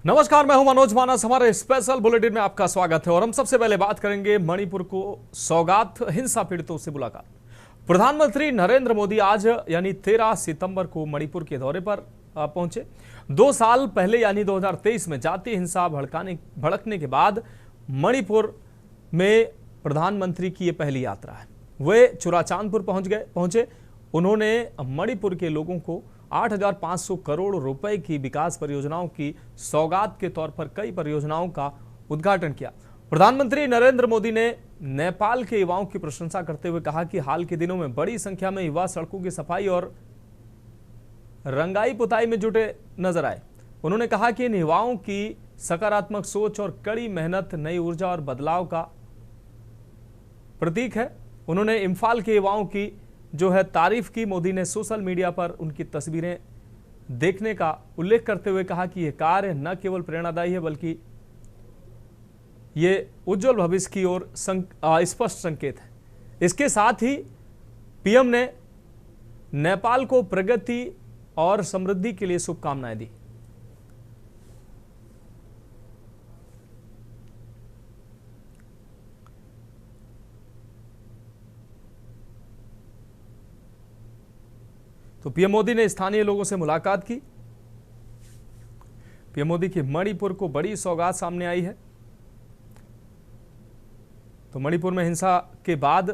नमस्कार, मैं हूं मनोज मानस। हमारे स्पेशल बुलेटिन में आपका स्वागत है और हम सबसे पहले बात करेंगे मणिपुर को सौगात, हिंसा पीड़ितों से मुलाकात। प्रधानमंत्री नरेंद्र मोदी आज यानी 13 सितंबर को मणिपुर के दौरे पर पहुंचे। 2 साल पहले यानी 2023 में जातीय हिंसा भड़कने के बाद मणिपुर में प्रधानमंत्री की यह पहली यात्रा है। वे चुराचांदपुर पहुंचे। उन्होंने मणिपुर के लोगों को 8,500 करोड़ रुपए की विकास परियोजनाओं की सौगात के तौर पर कई परियोजनाओं का उद्घाटन किया। प्रधानमंत्री नरेंद्र मोदी ने नेपाल के युवाओं की प्रशंसा करते हुए कहा कि हाल के दिनों में बड़ी संख्या में युवा सड़कों की सफाई और रंगाई पुताई में जुटे नजर आए। उन्होंने कहा कि इन युवाओं की सकारात्मक सोच और कड़ी मेहनत नई ऊर्जा और बदलाव का प्रतीक है। उन्होंने इम्फाल के युवाओं की जो है तारीफ की। मोदी ने सोशल मीडिया पर उनकी तस्वीरें देखने का उल्लेख करते हुए कहा कि यह कार्य न केवल प्रेरणादायी है बल्कि ये उज्जवल भविष्य की ओर स्पष्ट संकेत है। इसके साथ ही पीएम ने नेपाल को प्रगति और समृद्धि के लिए शुभकामनाएं दी। तो पीएम मोदी ने स्थानीय लोगों से मुलाकात की। पीएम मोदी की मणिपुर को बड़ी सौगात सामने आई है। तो मणिपुर में हिंसा के बाद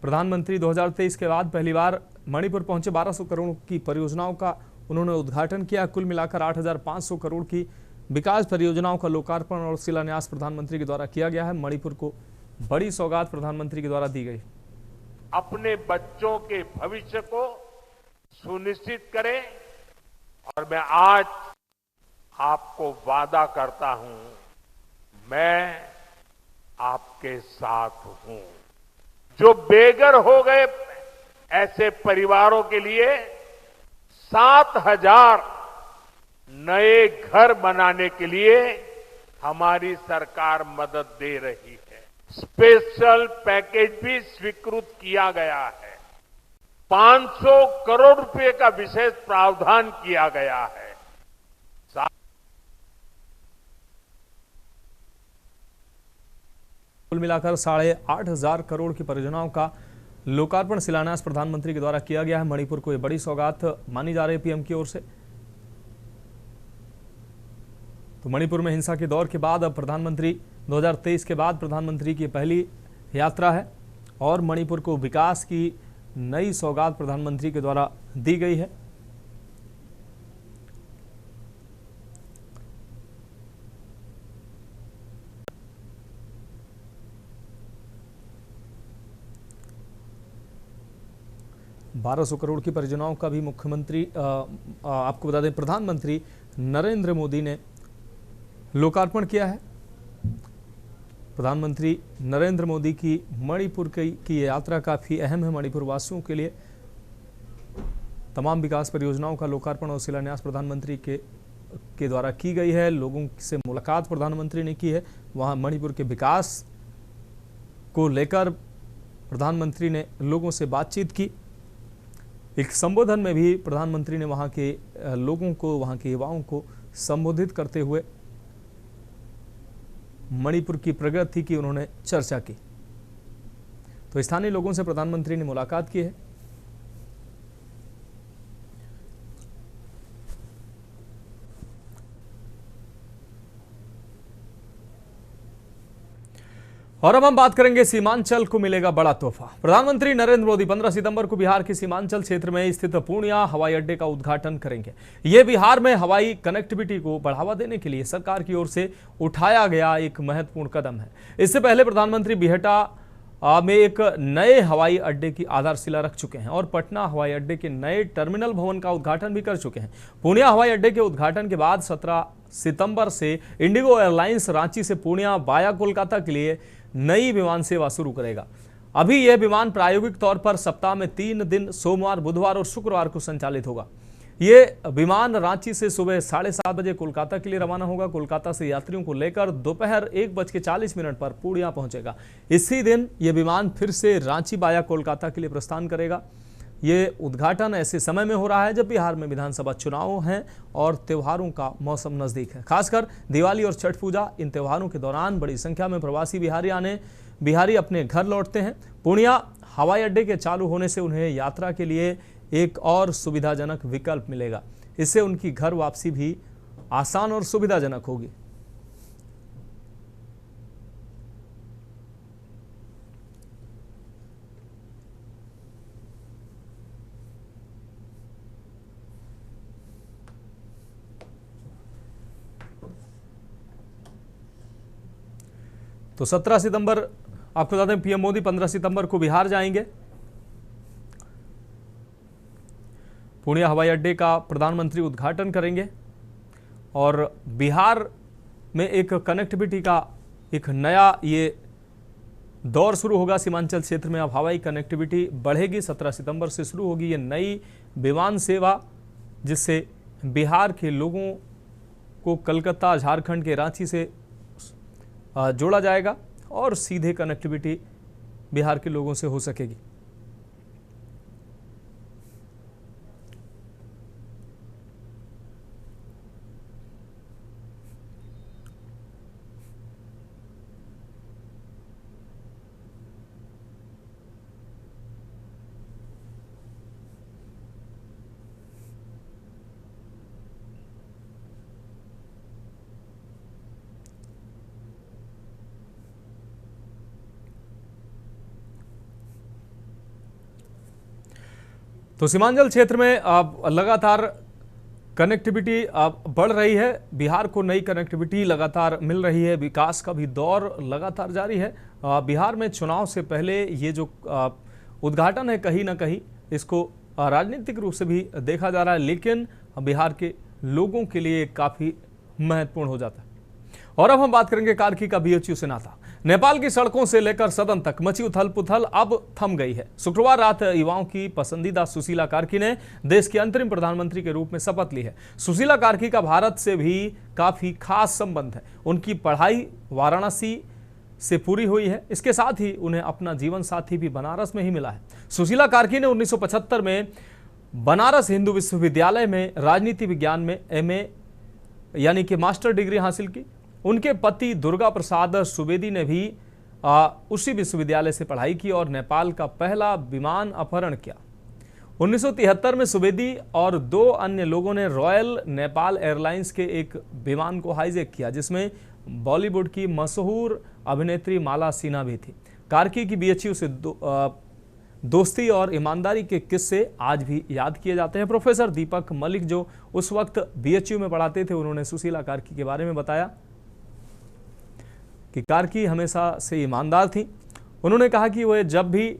प्रधानमंत्री 2023 के बाद पहली बार मणिपुर पहुंचे। 1200 करोड़ की परियोजनाओं का उन्होंने उद्घाटन किया। कुल मिलाकर 8,500 करोड़ की विकास परियोजनाओं का लोकार्पण और शिलान्यास प्रधानमंत्री के द्वारा किया गया है। मणिपुर को बड़ी सौगात प्रधानमंत्री के द्वारा दी गई। अपने बच्चों के भविष्य को सुनिश्चित करें और मैं आज आपको वादा करता हूं, मैं आपके साथ हूं। जो बेघर हो गए ऐसे परिवारों के लिए 7,000 नए घर बनाने के लिए हमारी सरकार मदद दे रही है। स्पेशल पैकेज भी स्वीकृत किया गया है। 500 करोड़ रुपए का विशेष प्रावधान किया गया है। कुल मिलाकर 8,500 करोड़ की परियोजनाओं का लोकार्पण शिलान्यास प्रधानमंत्री के द्वारा किया गया है। मणिपुर को यह बड़ी सौगात मानी जा रही है पीएम की ओर से। तो मणिपुर में हिंसा के दौर के बाद अब प्रधानमंत्री 2023 के बाद प्रधानमंत्री की पहली यात्रा है और मणिपुर को विकास की नई सौगात प्रधानमंत्री के द्वारा दी गई है। ₹1200 करोड़ की परियोजनाओं का भी मुख्यमंत्री आपको बता दें प्रधानमंत्री नरेंद्र मोदी ने लोकार्पण किया है। प्रधानमंत्री नरेंद्र मोदी की मणिपुर की यात्रा काफी अहम है मणिपुर वासियों के लिए। तमाम विकास परियोजनाओं का लोकार्पण और शिलान्यास प्रधानमंत्री के द्वारा की गई है। लोगों से मुलाकात प्रधानमंत्री ने की है। वहां मणिपुर के विकास को लेकर प्रधानमंत्री ने लोगों से बातचीत की। एक संबोधन में भी प्रधानमंत्री ने वहां के लोगों को, वहां के युवाओं को संबोधित करते हुए मणिपुर की प्रगति की उन्होंने चर्चा की। तो स्थानीय लोगों से प्रधानमंत्री ने मुलाकात की है। और अब हम बात करेंगे सीमांचल को मिलेगा बड़ा तोहफा। प्रधानमंत्री नरेंद्र मोदी 15 सितंबर को बिहार के सीमांचल क्षेत्र में स्थित पूर्णिया हवाई अड्डे का उद्घाटन करेंगे। यह बिहार में हवाई कनेक्टिविटी को बढ़ावा देने के लिए सरकार की ओर से उठाया गया एक महत्वपूर्ण कदम है। इससे पहले प्रधानमंत्री बिहटा में एक नए हवाई अड्डे की आधारशिला रख चुके हैं और पटना हवाई अड्डे के नए टर्मिनल भवन का उद्घाटन भी कर चुके हैं। पूर्णिया हवाई अड्डे के उद्घाटन के बाद 17 सितंबर से इंडिगो एयरलाइंस रांची से पूर्णिया वाया कोलकाता के लिए नई विमान सेवा शुरू करेगा। अभी यह विमान प्रायोगिक तौर पर सप्ताह में 3 दिन सोमवार, बुधवार और शुक्रवार को संचालित होगा। यह विमान रांची से सुबह 7:30 बजे कोलकाता के लिए रवाना होगा। कोलकाता से यात्रियों को लेकर दोपहर 1:40 पर पूर्णिया पहुंचेगा। इसी दिन यह विमान फिर से रांची वाया कोलकाता के लिए प्रस्थान करेगा। ये उद्घाटन ऐसे समय में हो रहा है जब बिहार में विधानसभा चुनाव हैं और त्योहारों का मौसम नजदीक है। खासकर दिवाली और छठ पूजा, इन त्योहारों के दौरान बड़ी संख्या में प्रवासी बिहारी अपने घर लौटते हैं। पूर्णिया हवाई अड्डे के चालू होने से उन्हें यात्रा के लिए एक और सुविधाजनक विकल्प मिलेगा। इससे उनकी घर वापसी भी आसान और सुविधाजनक होगी। तो 17 सितंबर आपको बता दें, पीएम मोदी 15 सितंबर को बिहार जाएंगे। पूर्णिया हवाई अड्डे का प्रधानमंत्री उद्घाटन करेंगे और बिहार में एक कनेक्टिविटी का एक नया ये दौर शुरू होगा। सीमांचल क्षेत्र में अब हवाई कनेक्टिविटी बढ़ेगी। 17 सितंबर से शुरू होगी ये नई विमान सेवा, जिससे बिहार के लोगों को कलकत्ता, झारखंड के रांची से जोड़ा जाएगा और सीधे कनेक्टिविटी बिहार के लोगों से हो सकेगी। तो सीमांचल क्षेत्र में अब लगातार कनेक्टिविटी अब बढ़ रही है। बिहार को नई कनेक्टिविटी लगातार मिल रही है। विकास का भी दौर लगातार जारी है। बिहार में चुनाव से पहले ये जो उद्घाटन है, कहीं ना कहीं इसको राजनीतिक रूप से भी देखा जा रहा है, लेकिन बिहार के लोगों के लिए काफ़ी महत्वपूर्ण हो जाता है। और अब हम बात करेंगे कार्की का बीएचयू से नाता। नेपाल की सड़कों से लेकर सदन तक मची उथल पुथल अब थम गई है। शुक्रवार रात युवाओं की पसंदीदा सुशीला कार्की ने देश के अंतरिम प्रधानमंत्री के रूप में शपथ ली है। सुशीला कार्की का भारत से भी काफी खास संबंध है। उनकी पढ़ाई वाराणसी से पूरी हुई है। इसके साथ ही उन्हें अपना जीवन साथी भी बनारस में ही मिला है। सुशीला कार्की ने 1975 में बनारस हिंदू विश्वविद्यालय में राजनीति विज्ञान में एमए यानी कि मास्टर डिग्री हासिल की। उनके पति दुर्गा प्रसाद सुवेदी ने भी उसी विश्वविद्यालय से पढ़ाई की और नेपाल का पहला विमान अपहरण किया। 1973 में सुवेदी और 2 अन्य लोगों ने रॉयल नेपाल एयरलाइंस के एक विमान को हाईजैक किया, जिसमें बॉलीवुड की मशहूर अभिनेत्री माला सिन्हा भी थी। कार्की की बीएचयू से दोस्ती और ईमानदारी के किस्से आज भी याद किए जाते हैं। प्रोफेसर दीपक मलिक जो उस वक्त बीएचयू में पढ़ाते थे, उन्होंने सुशीला कार्की के बारे में बताया कि कार्की हमेशा से ईमानदार थी। उन्होंने कहा कि वे जब भी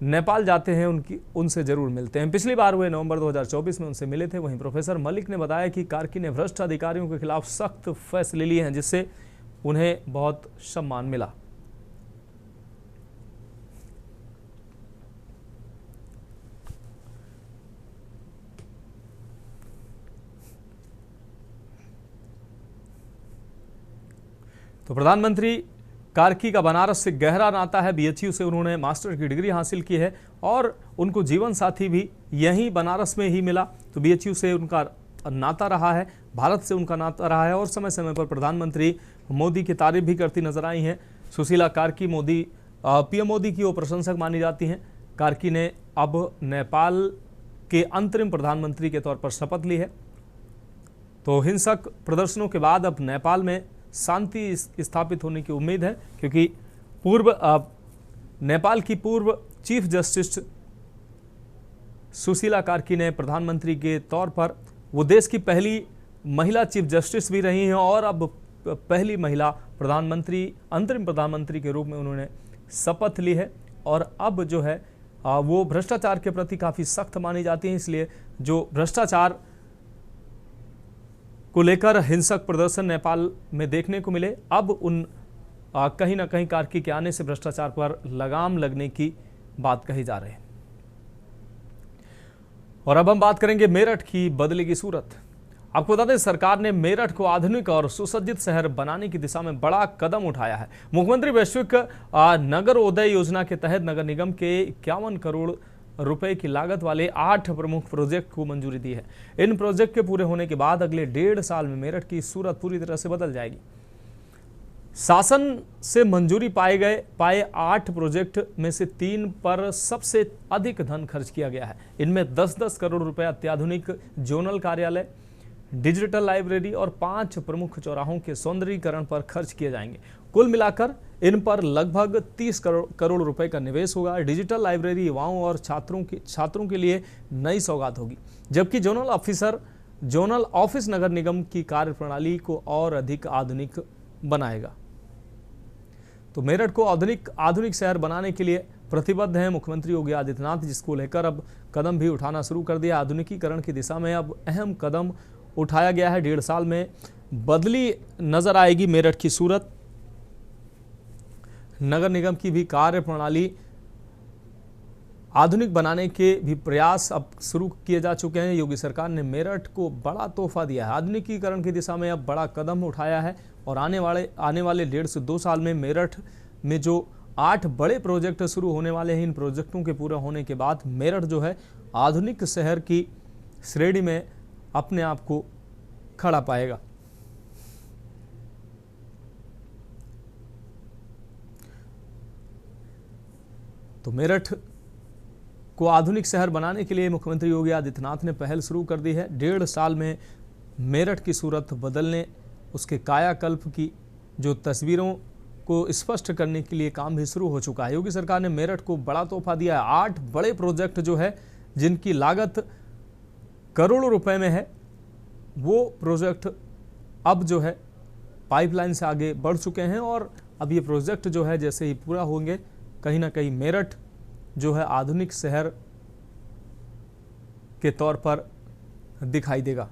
नेपाल जाते हैं उनसे जरूर मिलते हैं। पिछली बार वे नवंबर 2024 में उनसे मिले थे। वहीं प्रोफेसर मलिक ने बताया कि कार्की ने भ्रष्ट अधिकारियों के खिलाफ सख्त फैसले लिए हैं, जिससे उन्हें बहुत सम्मान मिला। तो प्रधानमंत्री कार्की का बनारस से गहरा नाता है। बीएचयू से उन्होंने मास्टर की डिग्री हासिल की है और उनको जीवन साथी भी यहीं बनारस में ही मिला। तो बीएचयू से उनका नाता रहा है, भारत से उनका नाता रहा है और समय समय पर प्रधानमंत्री मोदी की तारीफ भी करती नजर आई हैं। सुशीला कार्की पीएम मोदी की वो प्रशंसक मानी जाती हैं। कार्की ने अब नेपाल के अंतरिम प्रधानमंत्री के तौर पर शपथ ली है। तो हिंसक प्रदर्शनों के बाद अब नेपाल में शांति स्थापित होने की उम्मीद है, क्योंकि नेपाल की पूर्व चीफ जस्टिस सुशीला कार्की ने प्रधानमंत्री के तौर पर वो देश की पहली महिला चीफ जस्टिस भी रही हैं और अब पहली महिला प्रधानमंत्री, अंतरिम प्रधानमंत्री के रूप में उन्होंने शपथ ली है। और अब जो है वो भ्रष्टाचार के प्रति काफ़ी सख्त मानी जाती हैं। इसलिए जो भ्रष्टाचार को लेकर हिंसक प्रदर्शन नेपाल में देखने को मिले, अब उन कहीं ना कहीं कार्की के आने से भ्रष्टाचार पर लगाम लगने की बात कही जा रही है। और अब हम बात करेंगे मेरठ की बदलेगी सूरत। आपको बता दें, सरकार ने मेरठ को आधुनिक और सुसज्जित शहर बनाने की दिशा में बड़ा कदम उठाया है। मुख्यमंत्री वैश्विक नगर उदय योजना के तहत नगर निगम के 51 करोड़ रुपए की लागत वाले 8 प्रमुख प्रोजेक्ट को मंजूरी दी है। इन प्रोजेक्ट के पूरे होने के बाद अगले 1.5 साल में मेरठ की सूरत पूरी तरह से बदल जाएगी। शासन से मंजूरी पाए 8 प्रोजेक्ट में से 3 पर सबसे अधिक धन खर्च किया गया है। इनमें 10-10 करोड़ रुपए अत्याधुनिक जोनल कार्यालय, डिजिटल लाइब्रेरी और 5 प्रमुख चौराहों के सौंदर्यीकरण पर खर्च किए जाएंगे। कुल मिलाकर इन पर लगभग 30 करोड़ रुपए का निवेश होगा। डिजिटल लाइब्रेरी युवाओं और छात्रों के लिए नई सौगात होगी, जबकि जोनल ऑफिस नगर निगम की कार्यप्रणाली को और अधिक आधुनिक बनाएगा। तो मेरठ को आधुनिक शहर बनाने के लिए प्रतिबद्ध है मुख्यमंत्री योगी आदित्यनाथ, जिसको लेकर अब कदम भी उठाना शुरू कर दिया। आधुनिकीकरण की दिशा में अब अहम कदम उठाया गया है। 1.5 साल में बदली नजर आएगी मेरठ की सूरत। नगर निगम की भी कार्य प्रणाली आधुनिक बनाने के भी प्रयास अब शुरू किए जा चुके हैं। योगी सरकार ने मेरठ को बड़ा तोहफा दिया है। आधुनिकीकरण की दिशा में अब बड़ा कदम उठाया है और आने वाले 1.5 से 2 साल में मेरठ में जो 8 बड़े प्रोजेक्ट शुरू होने वाले हैं, इन प्रोजेक्टों के पूरा होने के बाद मेरठ जो है आधुनिक शहर की श्रेणी में अपने आप को खड़ा पाएगा। तो मेरठ को आधुनिक शहर बनाने के लिए मुख्यमंत्री योगी आदित्यनाथ ने पहल शुरू कर दी है। 1.5 साल में मेरठ की सूरत बदलने, उसके कायाकल्प की जो तस्वीरों को स्पष्ट करने के लिए काम भी शुरू हो चुका है। योगी सरकार ने मेरठ को बड़ा तोहफा दिया है। 8 बड़े प्रोजेक्ट जो है जिनकी लागत करोड़ों रुपए में है, वो प्रोजेक्ट अब जो है पाइपलाइन से आगे बढ़ चुके हैं और अब ये प्रोजेक्ट जो है जैसे ही पूरा होंगे, कहीं ना कहीं मेरठ जो है आधुनिक शहर के तौर पर दिखाई देगा।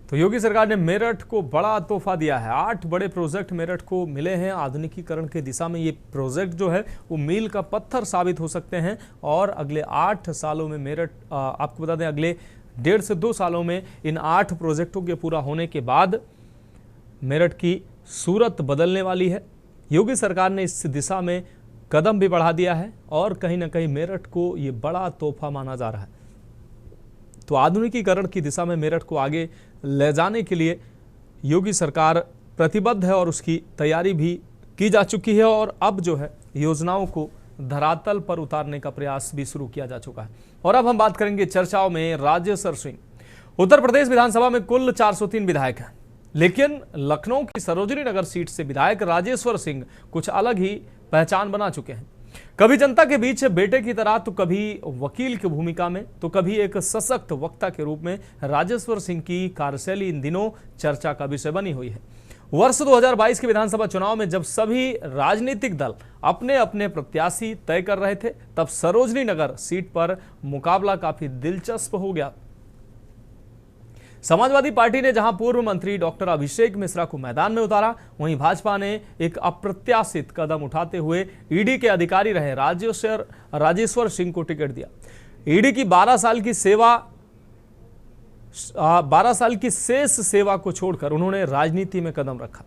तो योगी सरकार ने मेरठ को बड़ा तोहफा दिया है। 8 बड़े प्रोजेक्ट मेरठ को मिले हैं। आधुनिकीकरण की दिशा में ये प्रोजेक्ट जो है वो मील का पत्थर साबित हो सकते हैं और अगले 8 सालों में मेरठ, आपको बता दें, अगले 1.5 से 2 सालों में इन 8 प्रोजेक्टों के पूरा होने के बाद मेरठ की सूरत बदलने वाली है। योगी सरकार ने इस दिशा में कदम भी बढ़ा दिया है और कहीं ना कहीं मेरठ को ये बड़ा तोहफा माना जा रहा है। तो आधुनिकीकरण की दिशा में मेरठ को आगे ले जाने के लिए योगी सरकार प्रतिबद्ध है और उसकी तैयारी भी की जा चुकी है और अब जो है योजनाओं को धरातल पर उतारने का प्रयास भी शुरू किया जा चुका है। और अब हम बात करेंगे चर्चाओं में राजेश्वर सिंह। उत्तर प्रदेश विधानसभा में कुल 403 विधायक हैं, लेकिन लखनऊ की सरोजनी नगर सीट से विधायक राजेश्वर सिंह कुछ अलग ही पहचान बना चुके हैं। कभी जनता के बीच बेटे की तरह, तो कभी वकील की भूमिका में, तो कभी एक सशक्त वक्ता के रूप में राजेश्वर सिंह की कार्यशैली इन दिनों चर्चा का विषय बनी हुई है। वर्ष 2022 के विधानसभा चुनाव में जब सभी राजनीतिक दल अपने अपने प्रत्याशी तय कर रहे थे, तब सरोजनी नगर सीट पर मुकाबला काफी दिलचस्प हो गया। समाजवादी पार्टी ने जहां पूर्व मंत्री डॉक्टर अभिषेक मिश्रा को मैदान में उतारा, वहीं भाजपा ने एक अप्रत्याशित कदम उठाते हुए ईडी के अधिकारी रहे राजेश्वर सिंह को टिकट दिया। ईडी की 12 साल की शेष सेवा को छोड़कर उन्होंने राजनीति में कदम रखा।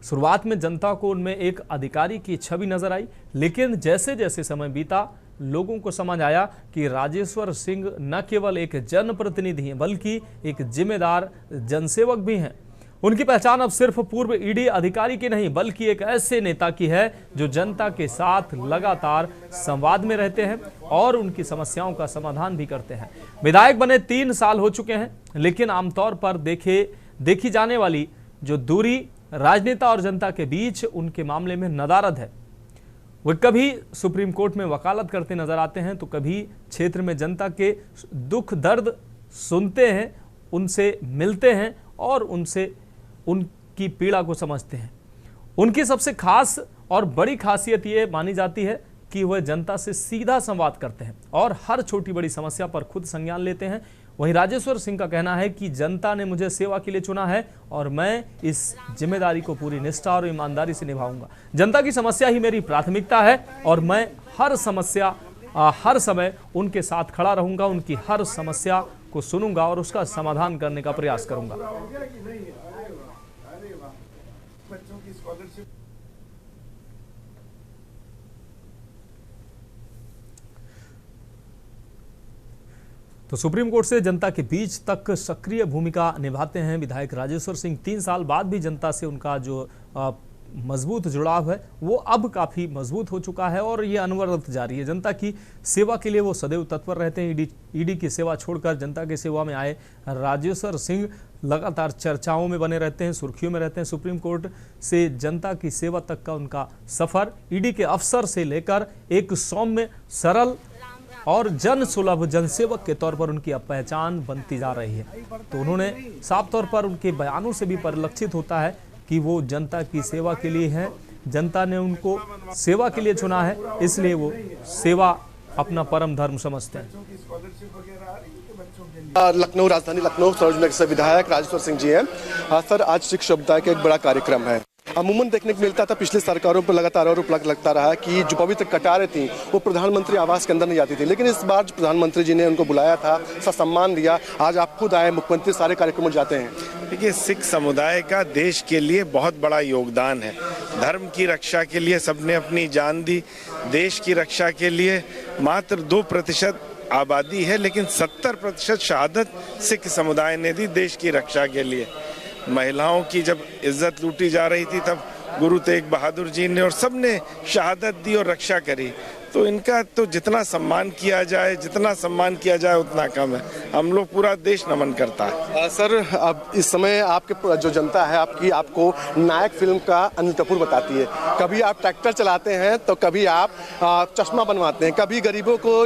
शुरुआत में जनता को उनमें एक अधिकारी की छवि नजर आई, लेकिन जैसे जैसे समय बीता, लोगों को समझ आया कि राजेश्वर सिंह न केवल एक जनप्रतिनिधि हैं, बल्कि एक जिम्मेदार जनसेवक भी हैं। उनकी पहचान अब सिर्फ पूर्व ईडी अधिकारी की नहीं, बल्कि एक ऐसे नेता की है जो जनता के साथ लगातार संवाद में रहते हैं और उनकी समस्याओं का समाधान भी करते हैं। विधायक बने 3 साल हो चुके हैं, लेकिन आमतौर पर देखी जाने वाली जो दूरी राजनेता और जनता के बीच उनके मामले में नदारद है। वे कभी सुप्रीम कोर्ट में वकालत करते नजर आते हैं, तो कभी क्षेत्र में जनता के दुख दर्द सुनते हैं, उनसे मिलते हैं और उनकी पीड़ा को समझते हैं। उनकी सबसे खास और बड़ी खासियत ये मानी जाती है कि वह जनता से सीधा संवाद करते हैं और हर छोटी बड़ी समस्या पर खुद संज्ञान लेते हैं। वहीं राजेश्वर सिंह का कहना है कि जनता ने मुझे सेवा के लिए चुना है और मैं इस जिम्मेदारी को पूरी निष्ठा और ईमानदारी से निभाऊंगा। जनता की समस्या ही मेरी प्राथमिकता है और मैं हर समय उनके साथ खड़ा रहूंगा, उनकी हर समस्या को सुनूंगा और उसका समाधान करने का प्रयास करूंगा। तो सुप्रीम कोर्ट से जनता के बीच तक सक्रिय भूमिका निभाते हैं विधायक राजेश्वर सिंह। 3 साल बाद भी जनता से उनका जो मजबूत जुड़ाव है वो अब काफी मजबूत हो चुका है और ये अनवरत जारी है। जनता की सेवा के लिए वो सदैव तत्पर रहते हैं। ईडी की सेवा छोड़कर जनता की सेवा में आए राजेश्वर सिंह लगातार चर्चाओं में बने रहते हैं, सुर्खियों में रहते हैं। सुप्रीम कोर्ट से जनता की सेवा तक का उनका सफर ईडी के अफसर से लेकर एक सौम्य, सरल और जन सुलभ जनसेवक के तौर पर उनकी अब पहचान बनती जा रही है। तो उन्होंने साफ तौर पर उनके बयानों से भी परिलक्षित होता है कि वो जनता की सेवा के लिए हैं। जनता ने उनको सेवा के लिए चुना है, इसलिए वो सेवा अपना परम धर्म समझते हैं। लखनऊ, राजधानी लखनऊ सरोज नगर से विधायक राजेश्वर सिंह जी हैं। सर, आज शिक्षक समुदाय का एक बड़ा कार्यक्रम है। अमूमन देखने को मिलता था पिछली सरकारों पर लगातार आरोप लगता रहा कि जो पवित्र कटारें थी वो प्रधानमंत्री आवास के अंदर नहीं जाती थी, लेकिन इस बार प्रधानमंत्री जी ने उनको बुलाया था, सम्मान दिया। आज आप खुद आए, मुख्यमंत्री सारे कार्यक्रमों में जाते हैं। देखिए, सिख समुदाय का देश के लिए बहुत बड़ा योगदान है। धर्म की रक्षा के लिए सबने अपनी जान दी। देश की रक्षा के लिए मात्र 2% आबादी है, लेकिन 70% शहादत सिख समुदाय ने दी देश की रक्षा के लिए। महिलाओं की जब इज्जत लूटी जा रही थी तब गुरु तेग बहादुर जी ने और सबने शहादत दी और रक्षा करी। तो इनका तो जितना सम्मान किया जाए उतना कम है। हम लोग, पूरा देश नमन करता है। सर, अब इस समय आपके जो जनता है आपको नायक फिल्म का अनिल कपूर बताती है। कभी आप ट्रैक्टर चलाते हैं तो कभी आप चश्मा बनवाते हैं, कभी गरीबों को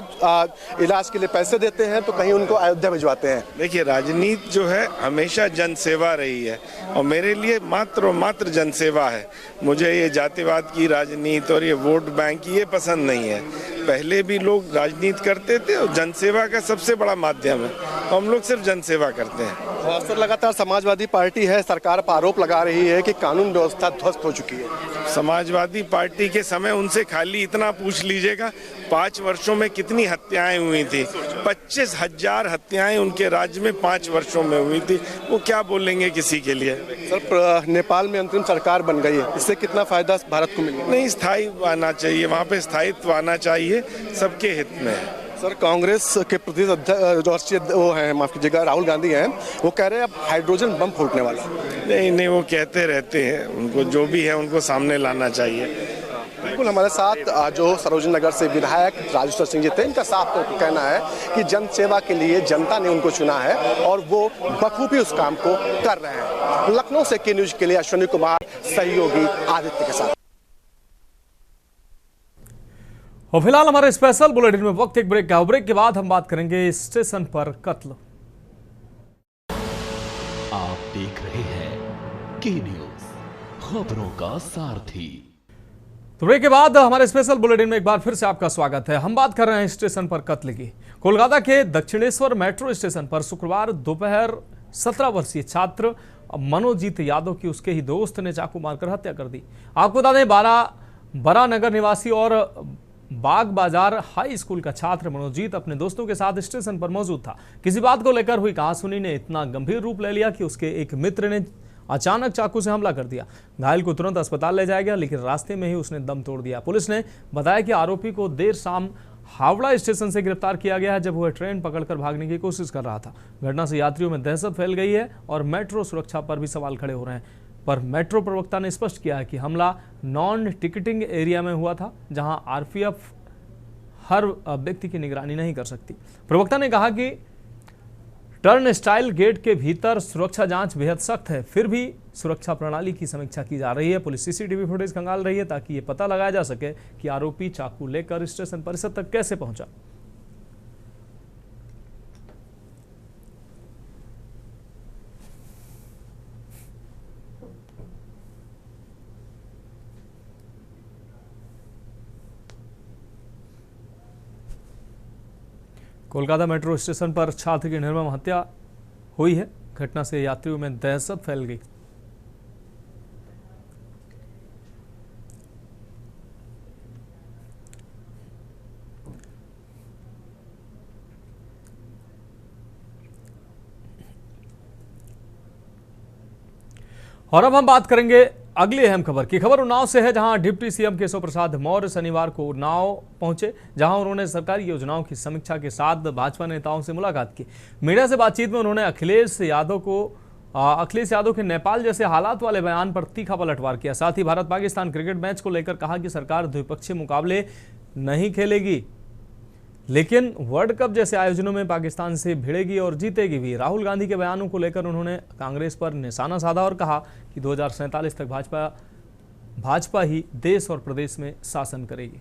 इलाज के लिए पैसे देते हैं तो कहीं उनको अयोध्या भिजवाते हैं। देखिए, राजनीति जो है हमेशा जनसेवा रही है और मेरे लिए मात्र और मात्र जनसेवा है। मुझे ये जातिवाद की राजनीति और ये वोट बैंक की ये पसंद नहीं है। पहले भी लोग राजनीति करते थे और जनसेवा का सबसे बड़ा माध्यम है, हम लोग सिर्फ जनसेवा करते हैं। सर, लगातार समाजवादी पार्टी है, सरकार पर आरोप लगा रही है कि कानून व्यवस्था ध्वस्त हो चुकी है। समाजवादी पार्टी के समय उनसे खाली इतना पूछ लीजिएगा 5 वर्षों में कितनी हत्याएं हुई थी। 25,000 हत्याएं उनके राज्य में 5 वर्षों में हुई थी। वो क्या बोलेंगे किसी के लिए। सर, नेपाल में अंतरिम सरकार बन गई है, इससे कितना फायदा भारत को मिलेगा? नहीं, स्थायी आना चाहिए, वहाँ पे स्थायित्व आना चाहिए, सबके हित में है। सर, कांग्रेस के प्रदेश राष्ट्रीय वो हैं, माफ कीजिएगा, राहुल गांधी हैं, वो कह रहे हैं अब हाइड्रोजन बम फूटने वाला। नहीं, वो कहते रहते हैं, उनको जो भी है उनको सामने लाना चाहिए। बिल्कुल, हमारे साथ जो सरोजनी नगर से विधायक राजेश्वर सिंह जी थे, इनका साफ तौर पर कहना है कि जन सेवा के लिए जनता ने उनको चुना है और वो बखूबी उस काम को कर रहे हैं। लखनऊ से के न्यूज के लिए अश्विनी कुमार, सहयोगी आदित्य के साथ। और फिलहाल हमारे स्पेशल बुलेटिन में वक्त एक ब्रेक का। ब्रेक के बाद हम बात करेंगे स्टेशन पर कत्ल। आप देख रहे हैं के न्यूज, खबरों का सारथी। तो ब्रेक के बाद हमारे स्पेशल बुलेटिन में एक बार फिर से आपका स्वागत है। हम बात कर रहे हैं स्टेशन पर कत्ल की। कोलकाता के दक्षिणेश्वर मेट्रो स्टेशन पर शुक्रवार दोपहर 17 वर्षीय छात्र मनोजीत यादव की उसके ही दोस्त ने चाकू मारकर हत्या कर दी। आपको बता दें, बरा नगर निवासी और बाग बाजार हाई स्कूल का छात्र मनोजीत अपने दोस्तों के साथ स्टेशन पर मौजूद था। किसी बात को लेकर हुई कहासुनी ने इतना गंभीर रूप ले लिया कि उसके एक मित्र ने अचानक चाकू से हमला कर दिया। घायल को तुरंत अस्पताल ले जाया गया, लेकिन रास्ते में ही उसने दम तोड़ दिया। पुलिस ने बताया कि आरोपी को देर शाम हावड़ा स्टेशन से गिरफ्तार किया गया है, जब वह ट्रेन पकड़कर भागने की कोशिश कर रहा था। घटना से यात्रियों में दहशत फैल गई है और मेट्रो सुरक्षा पर भी सवाल खड़े हो रहे हैं। पर मेट्रो प्रवक्ता ने स्पष्ट किया है कि हमला नॉन टिकटिंग एरिया में हुआ था, जहां आरपीएफ हर व्यक्ति की निगरानी नहीं कर सकती। प्रवक्ता ने कहा कि टर्न स्टाइल गेट के भीतर सुरक्षा जांच बेहद सख्त है, फिर भी सुरक्षा प्रणाली की समीक्षा की जा रही है। पुलिस सीसीटीवी फुटेज खंगाल रही है ताकि ये पता लगाया जा सके कि आरोपी चाकू लेकर स्टेशन परिसर तक कैसे पहुंचा। कोलकाता मेट्रो स्टेशन पर छात्र की निर्मम हत्या हुई है। घटना से यात्रियों में दहशत फैल गई। और अब हम बात करेंगे अगली अहम खबर की। खबर उन्नाव से है, जहां डिप्टी सीएम केशव प्रसाद मौर्य शनिवार को उन्नाव पहुंचे, जहां उन्होंने सरकारी योजनाओं की समीक्षा के साथ भाजपा नेताओं से मुलाकात की। मीडिया से बातचीत में उन्होंने अखिलेश यादव के नेपाल जैसे हालात वाले बयान पर तीखा पलटवार किया। साथ ही भारत पाकिस्तान क्रिकेट मैच को लेकर कहा कि सरकार द्विपक्षीय मुकाबले नहीं खेलेगी, लेकिन वर्ल्ड कप जैसे आयोजनों में पाकिस्तान से भिड़ेगी और जीतेगी भी। राहुल गांधी के बयानों को लेकर उन्होंने कांग्रेस पर निशाना साधा और कहा कि 2047 तक भाजपा ही देश और प्रदेश में शासन करेगी।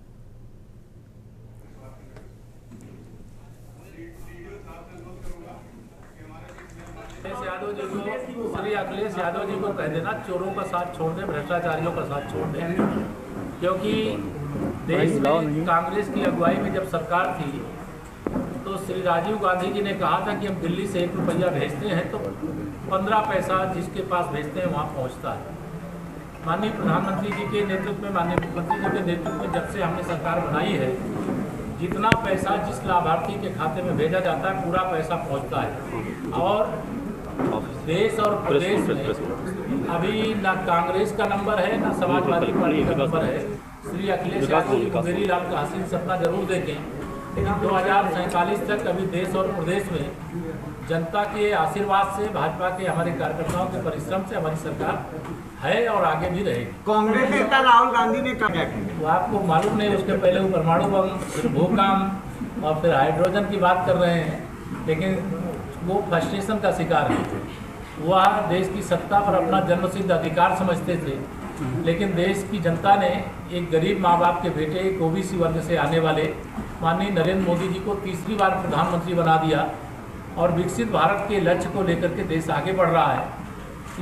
श्री अखिलेश यादव जी को कह देना चोरों का साथ छोड़ दें, भ्रष्टाचारियों का साथ छोड़ दें, क्योंकि देश में कांग्रेस की अगुवाई में जब सरकार थी तो श्री राजीव गांधी जी ने कहा था कि हम दिल्ली से 1 रुपया भेजते हैं तो 15 पैसा जिसके पास भेजते हैं वहाँ पहुँचता है। माननीय प्रधानमंत्री जी के नेतृत्व में, माननीय मुख्यमंत्री जी के नेतृत्व में जब से हमने सरकार बनाई है, जितना पैसा जिस लाभार्थी के खाते में भेजा जाता है पूरा पैसा पहुँचता है। और देश और प्रदेश में अभी ना कांग्रेस का नंबर है ना समाजवादी पार्टी का नंबर है। श्री अखिलेश यादव जी मेरी लाल का हसीन सपना जरूर देखें, लेकिन 2047 तक अभी देश और प्रदेश में जनता के आशीर्वाद से, भाजपा के हमारे कार्यकर्ताओं के परिश्रम से हमारी सरकार है और आगे भी रहेगी। कांग्रेस नेता राहुल गांधी ने क्या किया? वो आपको मालूम नहीं, उसके पहले वो परमाणु बम, फिर भूकंप और फिर हाइड्रोजन की बात कर रहे हैं, लेकिन वो फ्रस्ट्रेशन का शिकार है। वह देश की सत्ता पर अपना जन्मसिद्ध अधिकार समझते थे, लेकिन देश की जनता ने एक गरीब माँ बाप के बेटे, एक ओबीसी वर्ग से आने वाले माननीय नरेंद्र मोदी जी को तीसरी बार प्रधानमंत्री बना दिया और विकसित भारत के लक्ष्य को लेकर के देश आगे बढ़ रहा है।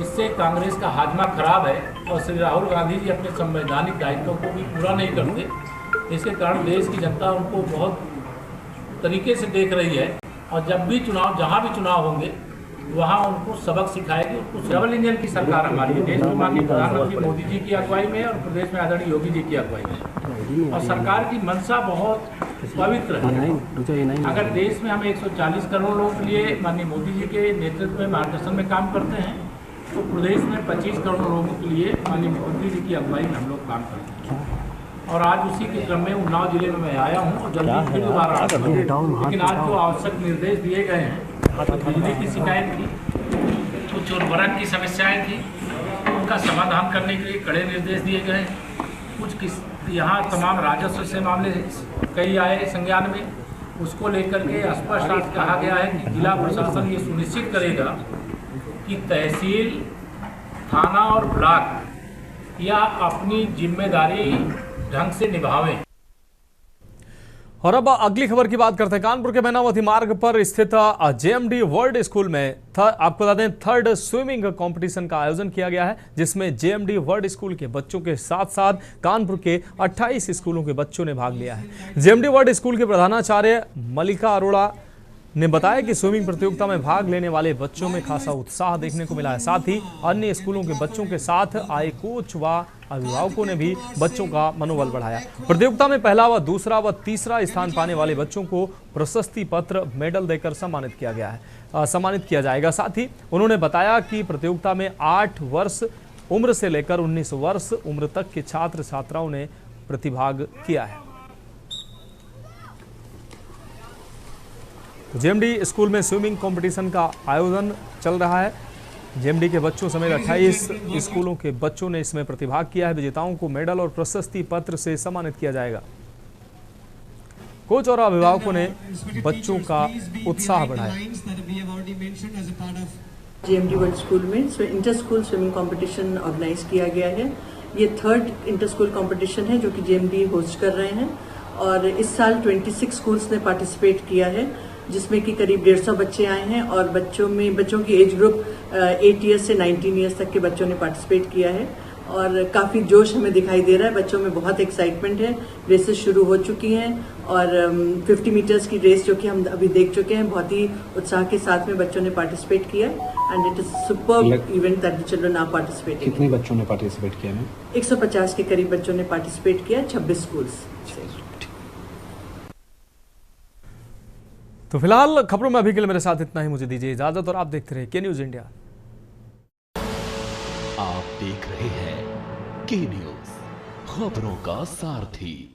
इससे कांग्रेस का हाजमा खराब है और श्री राहुल गांधी जी अपने संवैधानिक दायित्वों को भी पूरा नहीं करते। इसके कारण देश की जनता उनको बहुत तरीके से देख रही है और जब भी चुनाव, जहाँ भी चुनाव होंगे वहाँ उनको सबक सिखाएगी। उनको डबल इंजन की सरकार हमारी है, देश में माननीय प्रधानमंत्री मोदी जी की अगुवाई में और प्रदेश में आदरणीय योगी जी की अगुवाई में। और सरकार की मंशा बहुत पवित्र है। अगर देश में हम 140 करोड़ लोगों के लिए माननीय मोदी जी के नेतृत्व में, मार्गदर्शन में काम करते हैं, तो प्रदेश में 25 करोड़ लोगों के लिए माननीय मुख्यमंत्री जी की अगुवाई में हम लोग काम करते हैं। और आज उसी के क्रम में उन्नाव जिले में मैं आया हूँ और जल्दी फिर दोबारा आऊँगा। लेकिन आज जो आवश्यक निर्देश दिए गए हैं, बिजली की शिकायत थी, कुछ उर्वरक की समस्याएं थी, उनका समाधान करने के लिए कड़े निर्देश दिए गए। कुछ यहाँ तमाम राजस्व से मामले कई आए संज्ञान में, उसको लेकर के स्पष्ट कहा गया है कि जिला प्रशासन ये सुनिश्चित करेगा कि तहसील, थाना और ब्लॉक या अपनी जिम्मेदारी ढंग से निभावें। और अब अगली खबर की बात करते हैं। कानपुर के मैनावती मार्ग पर स्थित जेएमडी वर्ल्ड स्कूल में आपको बता दें 3rd स्विमिंग कंपटीशन का आयोजन किया गया है, जिसमें जेएमडी वर्ल्ड स्कूल के बच्चों के साथ साथ कानपुर के 28 स्कूलों के बच्चों ने भाग लिया है। जेएमडी वर्ल्ड स्कूल के प्रधानाचार्य मल्लिका अरोड़ा ने बताया कि स्विमिंग प्रतियोगिता में भाग लेने वाले बच्चों में खासा उत्साह देखने को मिला है। साथ ही अन्य स्कूलों के बच्चों के साथ आए कोच व अभिभावकों ने भी बच्चों का मनोबल बढ़ाया। प्रतियोगिता में पहला व दूसरा व तीसरा स्थान पाने वाले बच्चों को प्रशस्ति पत्र, मेडल देकर सम्मानित किया जाएगा। साथ ही उन्होंने बताया कि प्रतियोगिता में 8 वर्ष उम्र से लेकर 19 वर्ष उम्र तक के छात्र छात्राओं ने प्रतिभाग किया है। जेएमडी स्कूल में स्विमिंग कंपटीशन का आयोजन चल रहा है। जेएमडी के बच्चों समेत 28 स्कूलों के बच्चों ने इसमें प्रतिभाग किया है। विजेताओं को मेडल और प्रशस्ति पत्र से सम्मानित किया जाएगा। कोच और अभिभावकों ने बच्चों का उत्साह बढ़ाया। जेएमडी वर्ल्ड स्कूल में inter school swimming competition organise किया गया है। ये 3rd इंटर स्कूल कंपटीशन है जो कि जेएमडी होस्ट कर रहे हैं और इस साल 26 स्कूल्स ने पार्टिसिपेट किया है, जिसमें कि करीब 150 बच्चे आए हैं और बच्चों की एज ग्रुप 8 ईयर्स से 19 ईयर्स तक के बच्चों ने पार्टिसिपेट किया है। और काफ़ी जोश हमें दिखाई दे रहा है, बच्चों में बहुत एक्साइटमेंट है। रेसेस शुरू हो चुकी हैं और 50 मीटर्स की रेस जो कि हम अभी देख चुके हैं, बहुत ही उत्साह के साथ में बच्चों ने पार्टिसिपेट किया and it is superb event that the children are participating. कितने बच्चों ने पार्टिसिपेट किया? 150 के करीब बच्चों ने पार्टिसिपेट किया 26 स्कूल्स से। तो फिलहाल खबरों में अभी के लिए मेरे साथ इतना ही, मुझे दीजिए इजाजत और आप देखते रहिए के न्यूज इंडिया। आप देख रहे हैं के न्यूज, खबरों का सारथी।